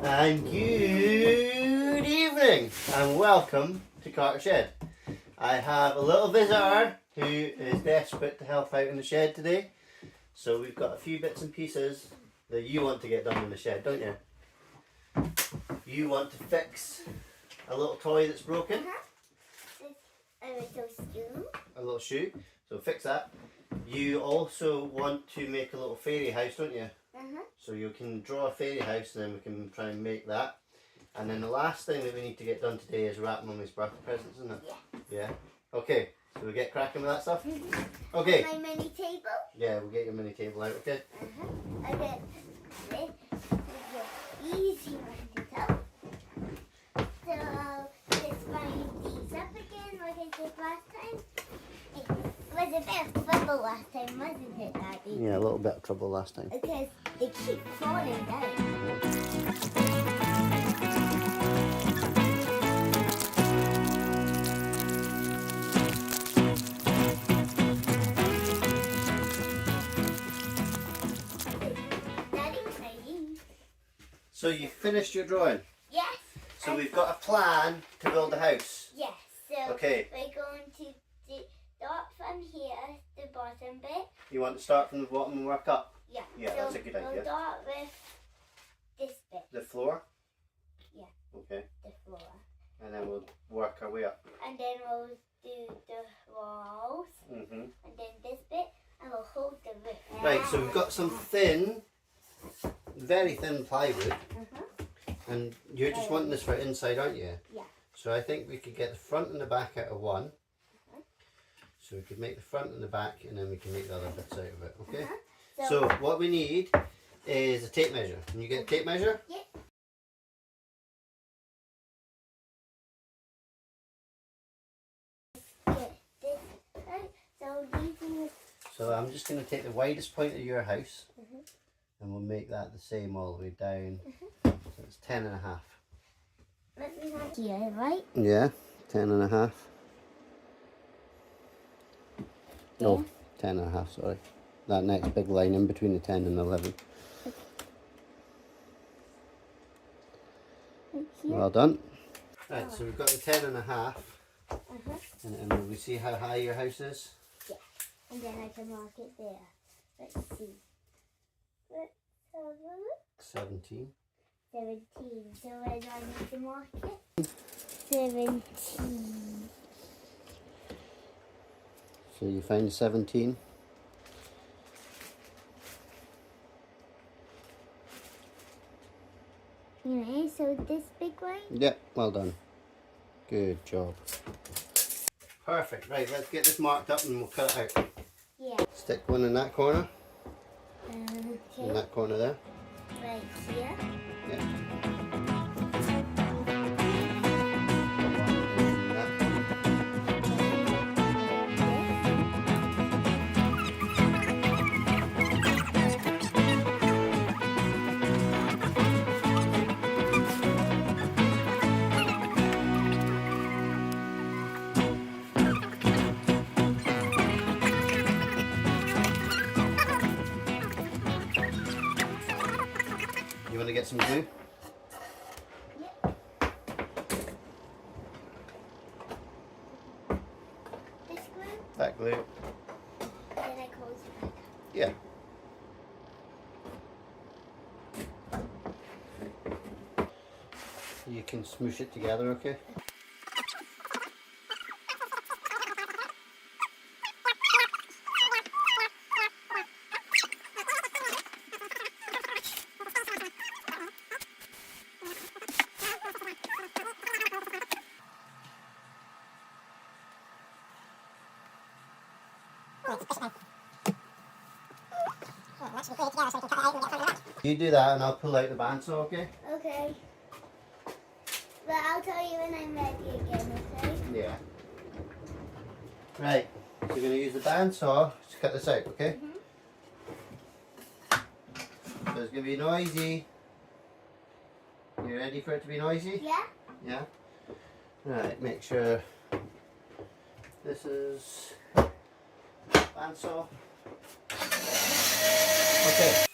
And good evening and welcome to Carter Shed. I have a little visitor who is desperate to help out in the shed today. So we've got a few bits and pieces that you want to get done in the shed, don't you? You want to fix a little toy that's broken. A little shoe. A little shoe. So fix that. You also want to make a little fairy house, don't you? So you can draw a fairy house and then we can try and make that. And then the last thing that we need to get done today is wrap Mummy's birthday presents, isn't it? Yeah. Yeah? Okay, so we'll get cracking with that stuff? Okay. My mini table? Yeah, we'll get your mini table out, okay? I get this easy one to tell. So, let's wind these up again like I did last time. It was a bit of trouble last time, wasn't it, Daddy? Yeah, a little bit of trouble last time. Because they keep falling down. So you finished your drawing? Yes. So we've got a plan to build a house. Yes. So okay. We're going to start from here, the bottom bit. You want to start from the bottom and work up? Yeah. Yeah, so that's a good idea. We'll start with this bit. The floor? Yeah. Okay. The floor. And then we'll work our way up. And then we'll do the walls. And then this bit, and we'll hold the roof. Right, so we've got some thin, very thin plywood. And you're just wanting this for inside, aren't you? Yeah. So I think we could get the front and the back out of one. So we could make the front and the back, and then we can make the other bits out of it, okay? So what we need is a tape measure. Can you get a tape measure? Yeah. So I'm just going to take the widest point of your house and we'll make that the same all the way down. So it's 10 and a half. Let me have here, right? Yeah, 10 and a half. No, 10 and a half, sorry. That next big line in between the 10 and 11. Well done. Right, so we've got the 10 and a half. And will we see how high your house is? Yeah, and then I can mark it there. Let's see. Let's have a look. 17. 17. So where do I need to mark it? 17. So you find 17. Okay, so this big one? Yeah, well done. Good job. Perfect. Right, let's get this marked up and we'll cut it out. Yeah. Stick one in that corner. Okay. In that corner there. Right here. Yeah. You want to get some glue? Yeah. This glue? That glue. Then I close it back. Yeah. You can smoosh it together, okay? You do that and I'll pull out the bandsaw, okay? Okay. But I'll tell you when I'm ready again, okay? Yeah. Right, so we're going to use the bandsaw to cut this out, okay? So it's going to be noisy. You ready for it to be noisy? Yeah? Yeah? Right, make sure this is bandsaw. Okay.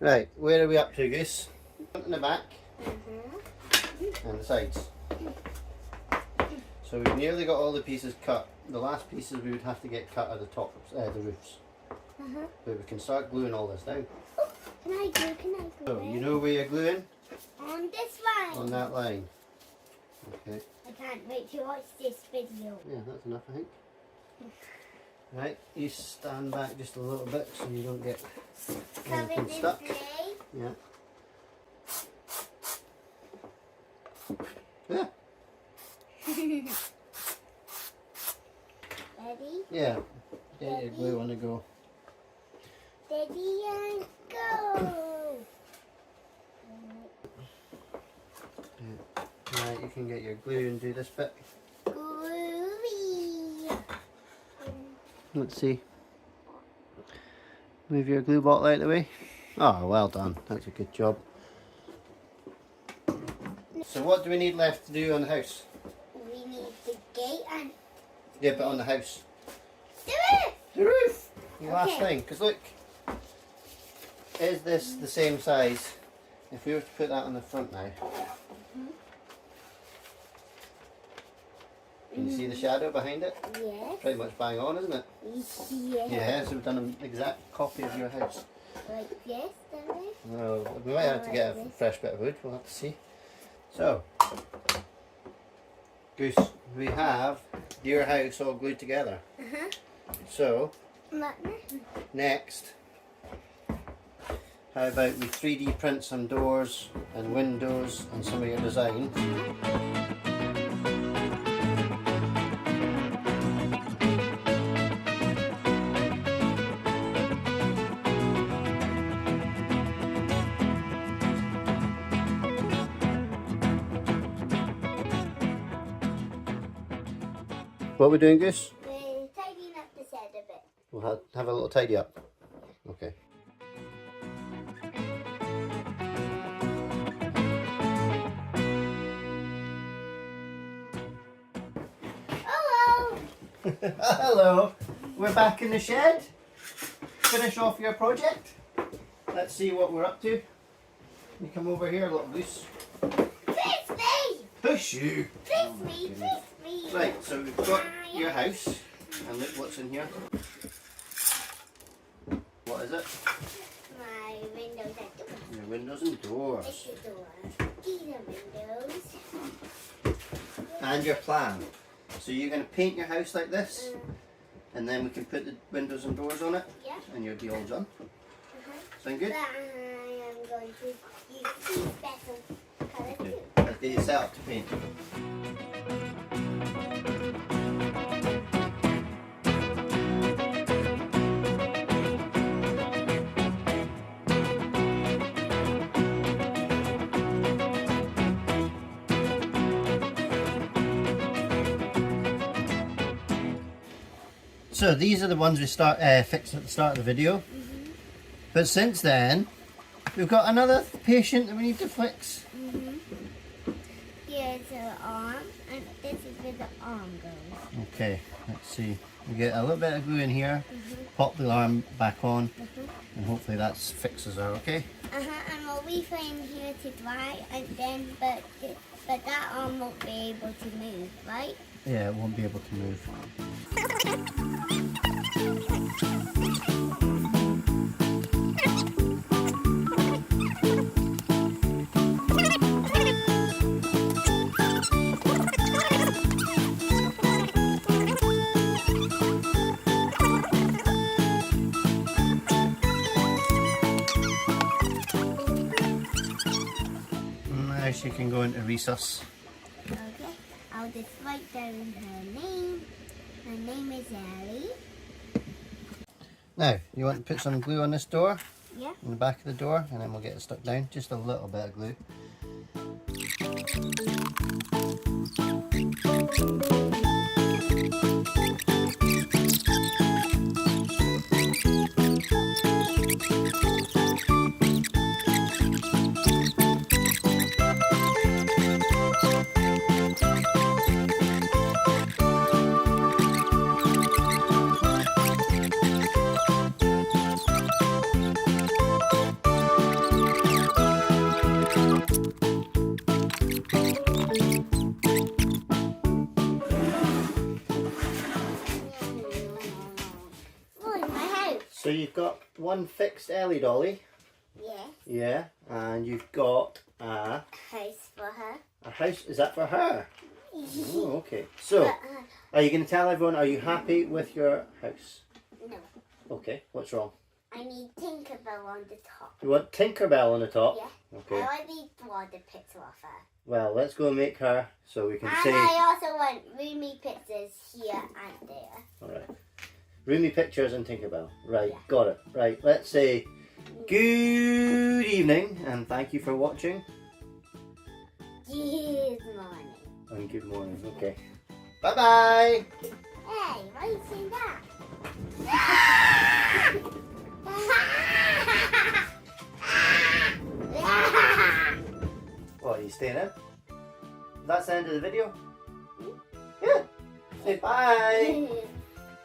Right, where are we up to, Goose? Front and the back Mm-hmm. and the sides. So we've nearly got all the pieces cut. The last pieces we would have to get cut are the tops, the roofs. Uh-huh. But we can start gluing all this down. Oh, can I glue So it? you know where you're gluing? On this line. On that line. Okay. I can't wait to watch this video. Yeah, that's enough, I think. Right, you stand back just a little bit so you don't get Covered anything in stuck. clay. Yeah. Yeah. Ready? Yeah. Get your glue on the go. Ready and go. Right, you can get your glue and do this bit. Groovy. Let's see. Move your glue bottle out of the way. Oh, well done. That's a good job. So what do we need left to do on the house? We need the gate and Yeah, but on the house. do it. The roof! The last Okay. thing. Because look, is this the same size? If we were to put that on the front now. Can you see the shadow behind it? Yes. Pretty much bang on, isn't it? Yes. Yeah, so we've done an exact copy of your house. Like this, don't we? No, we might have to get a fresh bit of wood, we'll have to see. So, Goose, we have your house all glued together. Uh-huh. So, Look. next, how about we 3D print some doors and windows and some of your design. What are we doing, Goose? We're tidying up the shed a bit. We'll have a little tidy up. Okay. Hello. Hello, we're back in the shed. Finish off your project. Let's see what we're up to. You come over here, little Goose. Please me. Push you. Please me. Please me. Right, so we've got your house, and look what's in here. What is it? My windows and doors. Your windows and doors. It's the door. These are windows. And your plan. So you're going to paint your house like this, and then we can put the windows and doors on it, Yeah. and you'll be all done. Uh-huh. Sound good? But I am going to use two special colors Okay. too. Let's get you set up to paint. So these are the ones we fixed at the start of the video. But since then, we've got another patient that we need to fix. Here's the arm, and this is where the arm goes. Okay, let's see. We get a little bit of glue in here, pop the arm back on, and hopefully that fixes her, okay? And we'll leave it in here to dry, and then, but that arm won't be able to move, right? Yeah, it won't be able to move. Now she can go into recess. Okay, I'll just write down her name. Her name is Ellie. Now, you want to put some glue on this door, Yeah. on the back of the door, and then we'll get it stuck down. Just a little bit of glue. So you've got one fixed Ellie dolly. Yes. Yeah. And you've got a House for her. house. Is that for her? Oh, okay. So, are you going to tell everyone, are you happy with your house? No. Okay. What's wrong? I need Tinkerbell on the top. You want Tinkerbell on the top? Yeah. Okay. I want to draw the picture of her. Well, let's go and make her so we can And say... I also want roomy pictures here and there. Alright. Roomy pictures and Tinkerbell. Right, Yeah. got it. Right, let's say good evening and thank you for watching. Good morning. And good morning. Okay. Bye-bye. Hey, why are you saying that? What, are you staying in? That's the end of the video? Yeah. Say bye.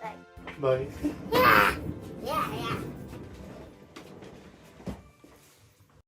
Bye. Bye. Yeah, yeah.